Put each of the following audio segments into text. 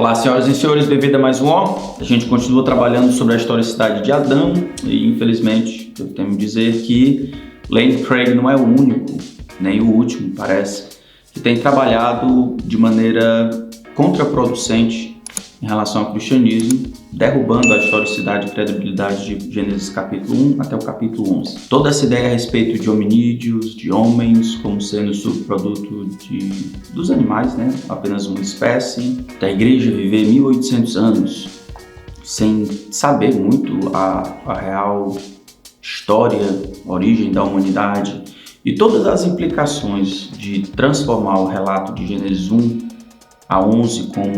Olá, senhoras e senhores, bem-vindo a mais um Ó. A gente continua trabalhando sobre a historicidade de Adão e, infelizmente, eu tenho que dizer que Lane Craig não é o único, nem o último, parece, que tem trabalhado de maneira contraproducente em relação ao cristianismo, derrubando a historicidade e credibilidade de Gênesis capítulo 1 até o capítulo 11. Toda essa ideia a respeito de hominídeos, de homens, como sendo subproduto dos animais, né? Apenas uma espécie, da igreja viver 1800 anos sem saber muito a real história, origem da humanidade e todas as implicações de transformar o relato de Gênesis 1 a 11 como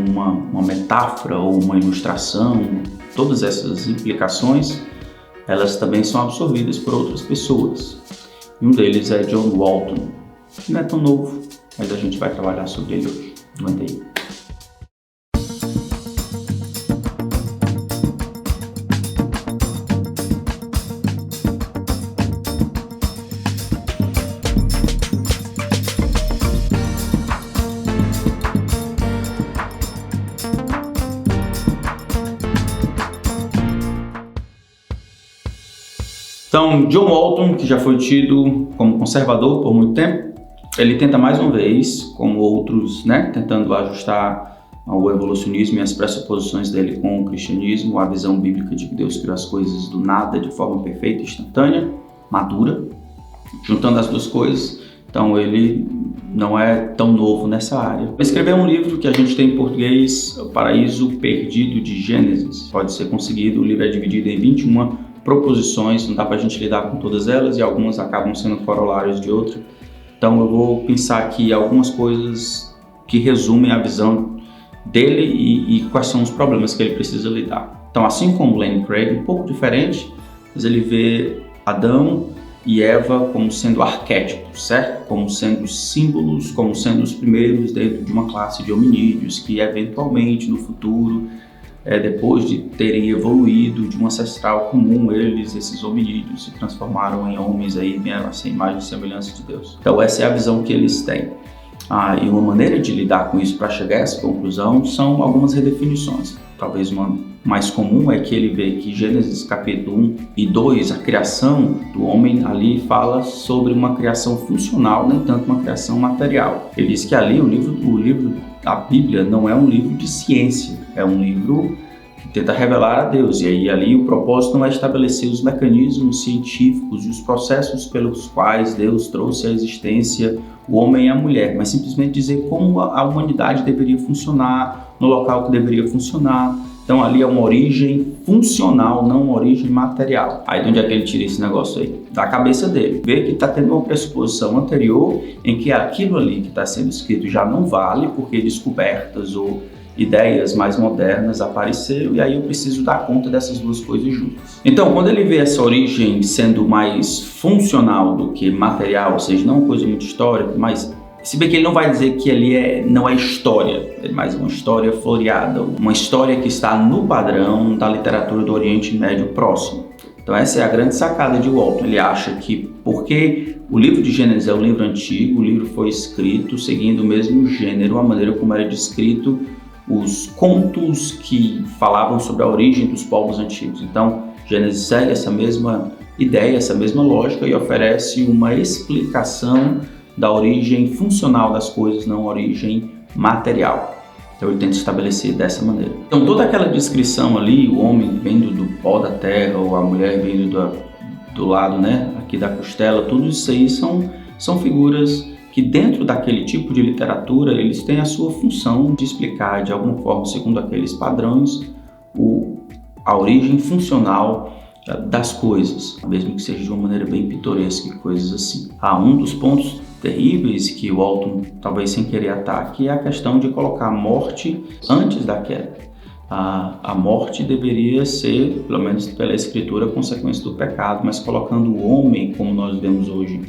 uma metáfora ou uma ilustração. Todas essas implicações, elas também são absorvidas por outras pessoas. E um deles é John Walton, que não é tão novo, mas a gente vai trabalhar sobre ele hoje. Aguenta aí. Então, John Walton, que já foi tido como conservador por muito tempo, ele tenta mais uma vez, como outros, tentando ajustar o evolucionismo e as pressuposições dele com o cristianismo, a visão bíblica de que Deus criou as coisas do nada de forma perfeita, instantânea, madura, juntando as duas coisas. Então, ele não é tão novo nessa área. Ele escreveu um livro que a gente tem em português, O Paraíso Perdido de Gênesis. Pode ser conseguido, o livro é dividido em 21 proposições, não dá pra gente lidar com todas elas e algumas acabam sendo corolários de outra. Então eu vou pensar aqui algumas coisas que resumem a visão dele e quais são os problemas que ele precisa lidar. Então, assim como Lane Craig, um pouco diferente, mas ele vê Adão e Eva como sendo arquétipos, certo? Como sendo símbolos, como sendo os primeiros dentro de uma classe de hominídeos que eventualmente no futuro, depois de terem evoluído de um ancestral comum, esses hominídeos se transformaram em homens aí, vieram a ser imagem e semelhança de Deus. Então essa é a visão que eles têm. E uma maneira de lidar com isso para chegar a essa conclusão são algumas redefinições. Talvez uma mais comum é que ele vê que Gênesis capítulo 1 e 2, a criação do homem ali fala sobre uma criação funcional, nem tanto uma criação material. Ele diz que ali o livro da Bíblia não é um livro de ciência, é um livro que tenta revelar a Deus. E aí ali o propósito não é estabelecer os mecanismos científicos e os processos pelos quais Deus trouxe à existência o homem e a mulher, mas simplesmente dizer como a humanidade deveria funcionar, no local que deveria funcionar. Então ali é uma origem funcional, não uma origem material. Aí de onde é que ele tira esse negócio aí? Da cabeça dele. Vê que está tendo uma pressuposição anterior em que aquilo ali que está sendo escrito já não vale, porque descobertas ou ideias mais modernas apareceram, e aí eu preciso dar conta dessas duas coisas juntas. Então, quando ele vê essa origem sendo mais funcional do que material, ou seja, não uma coisa muito histórica, mas se bem que ele não vai dizer que ali não é história, é mais uma história floreada, uma história que está no padrão da literatura do Oriente Médio próximo. Então essa é a grande sacada de Walton. Ele acha que porque o livro de Gênesis é um livro antigo, o livro foi escrito seguindo o mesmo gênero, a maneira como era descrito os contos que falavam sobre a origem dos povos antigos. Então Gênesis segue essa mesma ideia, essa mesma lógica e oferece uma explicação da origem funcional das coisas, não origem material. Então ele tenta estabelecer dessa maneira. Então toda aquela descrição ali, o homem vindo do pó da terra, ou a mulher vindo do lado, aqui da costela, tudo isso aí são figuras que dentro daquele tipo de literatura, eles têm a sua função de explicar de alguma forma, segundo aqueles padrões, a origem funcional das coisas, mesmo que seja de uma maneira bem pitoresca e coisas assim. Um dos pontos terríveis que o Walton, talvez sem querer ataque, é a questão de colocar a morte antes da queda. A morte deveria ser, pelo menos pela escritura, consequência do pecado, mas colocando o homem, como nós vemos hoje,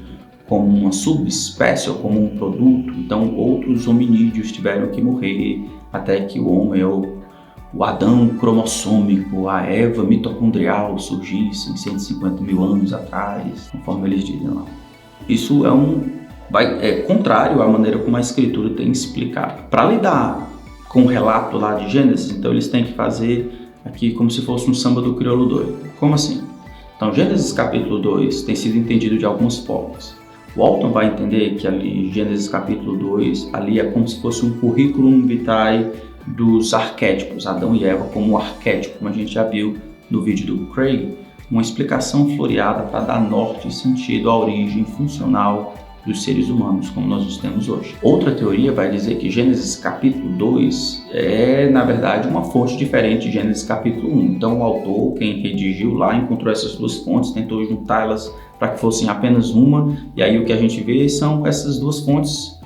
como uma subespécie ou como um produto, então outros hominídeos tiveram que morrer até que o homem, o Adão cromossômico, a Eva mitocondrial surgisse em 150 mil anos atrás, conforme eles dizem lá. Isso é contrário à maneira como a escritura tem explicado. Para lidar com o relato lá de Gênesis, então eles têm que fazer aqui como se fosse um samba do crioulo doido. Como assim? Então, Gênesis capítulo 2 tem sido entendido de algumas formas. O Walton vai entender que ali, Gênesis capítulo 2, ali é como se fosse um currículum vitae dos arquétipos, Adão e Eva como um arquétipo, como a gente já viu no vídeo do Craig, uma explicação floreada para dar norte e sentido à origem funcional dos seres humanos, como nós os temos hoje. Outra teoria vai dizer que Gênesis capítulo 2 é, na verdade, uma fonte diferente de Gênesis capítulo 1. Então, o autor, quem redigiu lá, encontrou essas duas fontes, tentou juntá-las para que fossem apenas uma, e aí o que a gente vê são essas duas fontes,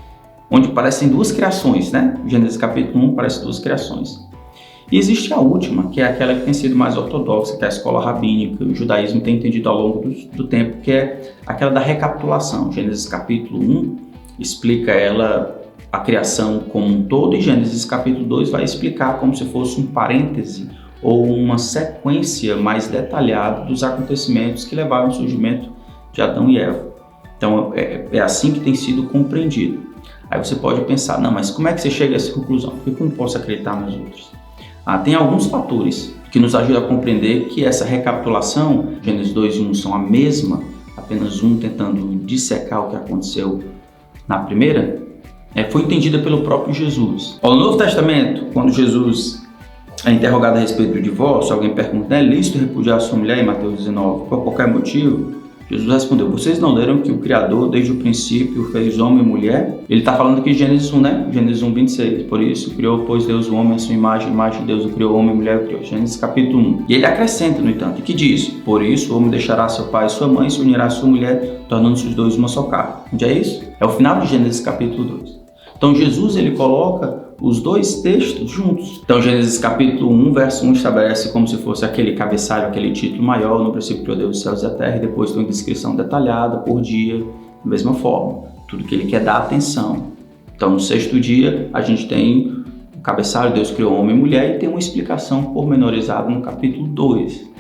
onde parecem duas criações, né? Gênesis capítulo 1 parece duas criações. E existe a última, que é aquela que tem sido mais ortodoxa, que é a escola rabínica, o judaísmo tem entendido ao longo do tempo, que é aquela da recapitulação. Gênesis capítulo 1 explica a criação como um todo, e Gênesis capítulo 2 vai explicar como se fosse um parêntese ou uma sequência mais detalhada dos acontecimentos que levaram ao surgimento de Adão e Eva. Então é assim que tem sido compreendido. Aí você pode pensar, não, mas como é que você chega a essa conclusão? Por que eu não posso acreditar nas outras? Tem alguns fatores que nos ajudam a compreender que essa recapitulação, Gênesis 2 e 1 são a mesma, apenas um tentando dissecar o que aconteceu na primeira, foi entendida pelo próprio Jesus. No Novo Testamento, quando Jesus é interrogado a respeito do divórcio, alguém pergunta, é lícito repudiar sua mulher em Mateus 19 por qualquer motivo? Jesus respondeu, vocês não leram que o Criador, desde o princípio, fez homem e mulher? Ele está falando aqui de Gênesis 1, né? Gênesis 1, 26. Por isso, criou, pois Deus o homem, a sua imagem de Deus o criou, homem e mulher o criou. Gênesis capítulo 1. E ele acrescenta, no entanto, e que diz, por isso o homem deixará seu pai e sua mãe, se unirá a sua mulher, tornando-se os dois uma só carne. Onde é isso? É o final de Gênesis capítulo 2. Então, Jesus, ele coloca os dois textos juntos. Então, Gênesis capítulo 1, verso 1 estabelece como se fosse aquele cabeçalho, aquele título maior, no princípio criou Deus os céus e a terra, e depois tem uma descrição detalhada por dia, da mesma forma. Tudo que ele quer dar atenção. Então, no sexto dia, a gente tem o cabeçalho, Deus criou homem e mulher, e tem uma explicação pormenorizada no capítulo 2.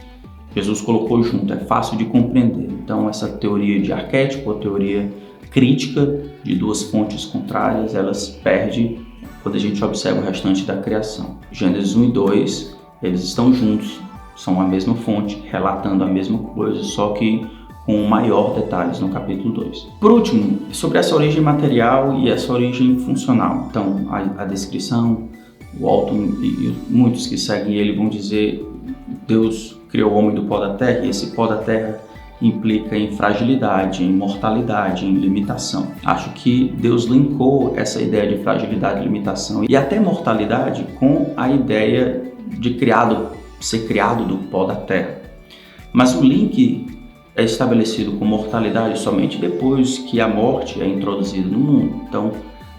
Jesus colocou junto, é fácil de compreender. Então, essa teoria de arquétipo, a teoria crítica de duas fontes contrárias, elas perdem quando a gente observa o restante da criação. Gênesis 1 e 2, eles estão juntos, são a mesma fonte, relatando a mesma coisa, só que com maior detalhes no capítulo 2. Por último, sobre essa origem material e essa origem funcional. Então, a descrição, o Walton e muitos que seguem ele vão dizer Deus criou o homem do pó da terra, e esse pó da terra implica em fragilidade, em mortalidade, em limitação. Acho que Deus linkou essa ideia de fragilidade, limitação e até mortalidade com a ideia de ser criado do pó da terra. Mas o link é estabelecido com mortalidade somente depois que a morte é introduzida no mundo. Então,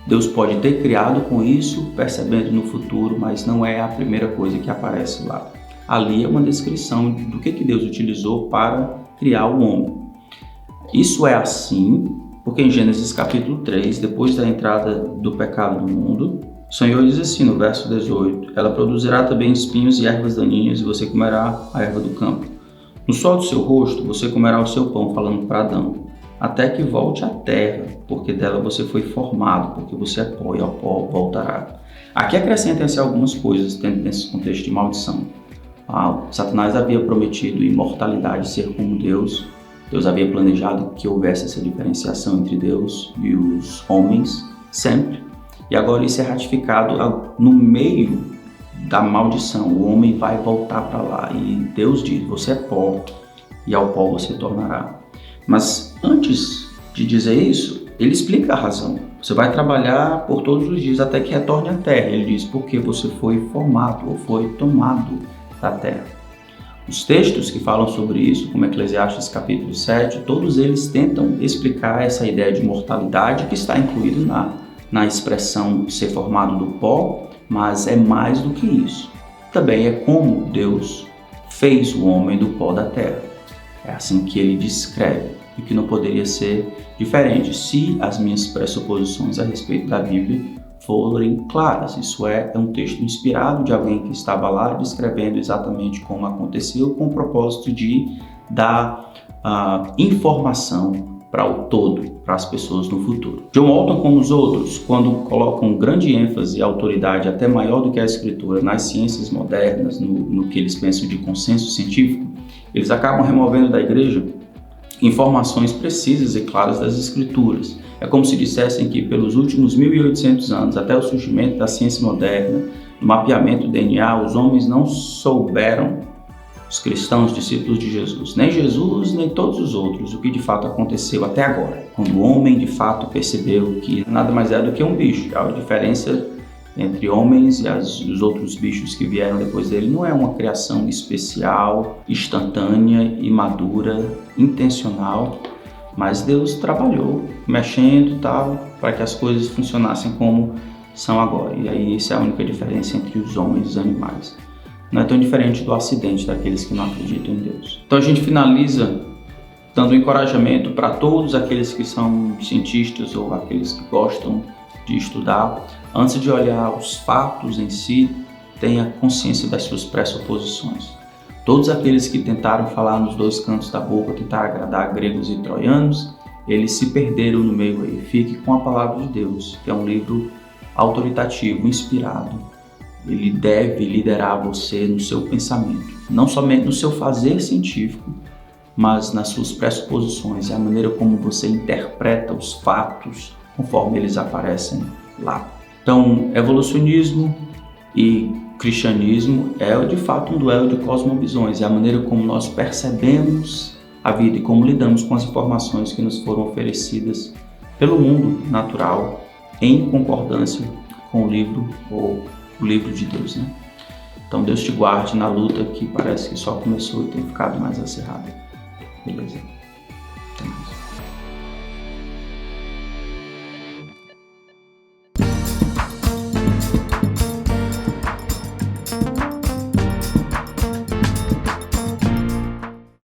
Deus pode ter criado com isso, percebendo no futuro, mas não é a primeira coisa que aparece lá. Ali é uma descrição do que Deus utilizou para criar o homem. Isso é assim porque em Gênesis capítulo 3, depois da entrada do pecado no mundo, o Senhor diz assim no verso 18, ela produzirá também espinhos e ervas daninhas e você comerá a erva do campo. No sol do seu rosto você comerá o seu pão, falando para Adão, até que volte à terra, porque dela você foi formado, porque você é pó e ao pó voltará. Aqui acrescentem-se algumas coisas dentro desse contexto de maldição. Satanás havia prometido imortalidade, ser como Deus. Deus havia planejado que houvesse essa diferenciação entre Deus e os homens, sempre. E agora isso é ratificado no meio da maldição. O homem vai voltar para lá e Deus diz, você é pó e ao pó você tornará. Mas antes de dizer isso, ele explica a razão. Você vai trabalhar por todos os dias até que retorne à terra. Ele diz, porque você foi formado ou foi tomado da terra. Os textos que falam sobre isso, como Eclesiastes capítulo 7, todos eles tentam explicar essa ideia de mortalidade que está incluído na expressão ser formado do pó, mas é mais do que isso. Também é como Deus fez o homem do pó da terra. É assim que ele descreve e que não poderia ser diferente se as minhas pressuposições a respeito da Bíblia forem claras. Isso é um texto inspirado de alguém que estava lá descrevendo exatamente como aconteceu, com o propósito de dar informação para o todo, para as pessoas no futuro. John Walton, como os outros, quando colocam grande ênfase e autoridade até maior do que a escritura nas ciências modernas, no que eles pensam de consenso científico, eles acabam removendo da igreja informações precisas e claras das escrituras. É como se dissessem que pelos últimos 1800 anos, até o surgimento da ciência moderna, do mapeamento do DNA, os homens não souberam, os cristãos, discípulos de Jesus, nem todos os outros, o que de fato aconteceu até agora. Quando o homem de fato percebeu que nada mais é do que um bicho. A diferença entre homens e os outros bichos que vieram depois dele não é uma criação especial, instantânea, imadura, intencional, mas Deus trabalhou, mexendo e tal, para que as coisas funcionassem como são agora. E aí essa é a única diferença entre os homens e os animais. Não é tão diferente do acidente daqueles que não acreditam em Deus. Então a gente finaliza dando encorajamento para todos aqueles que são cientistas ou aqueles que gostam de estudar. Antes de olhar os fatos em si, tenha consciência das suas pressuposições. Todos aqueles que tentaram falar nos dois cantos da boca, tentar agradar gregos e troianos, eles se perderam no meio aí. Fique com a palavra de Deus, que é um livro autoritativo, inspirado. Ele deve liderar você no seu pensamento, não somente no seu fazer científico, mas nas suas pressuposições e a maneira como você interpreta os fatos conforme eles aparecem lá. Então, evolucionismo e cristianismo é de fato um duelo de cosmovisões, é a maneira como nós percebemos a vida e como lidamos com as informações que nos foram oferecidas pelo mundo natural em concordância com o livro ou o livro de Deus, né? Então Deus te guarde na luta que parece que só começou e tem ficado mais acirrada. Beleza? Até mais.